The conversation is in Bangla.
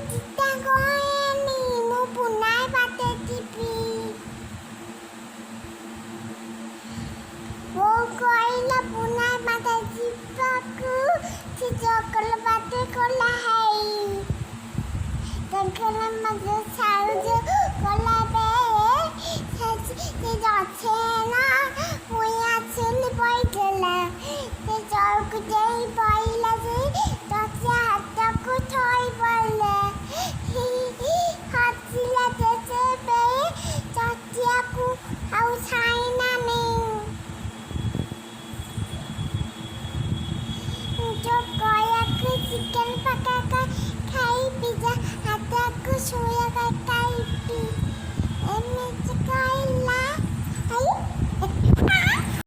চিন্তা করেনি মু পুনাই পাতে টিপি ও কইলা পুনাই পাতে চিপাকু সে চকল পাতে কোলা হাই তখন মজা সাউজ কোলা বে সে যাচ্ছে না ওই আসলে পয়গলা সে চরক যেই পাইলা যে তাতে হাতটাকু ঠই বলে হাতছিলা যেতে পেয়ে চাচিয়াকু আউ ছাই না নেই চোখ কয়াকু চিকেন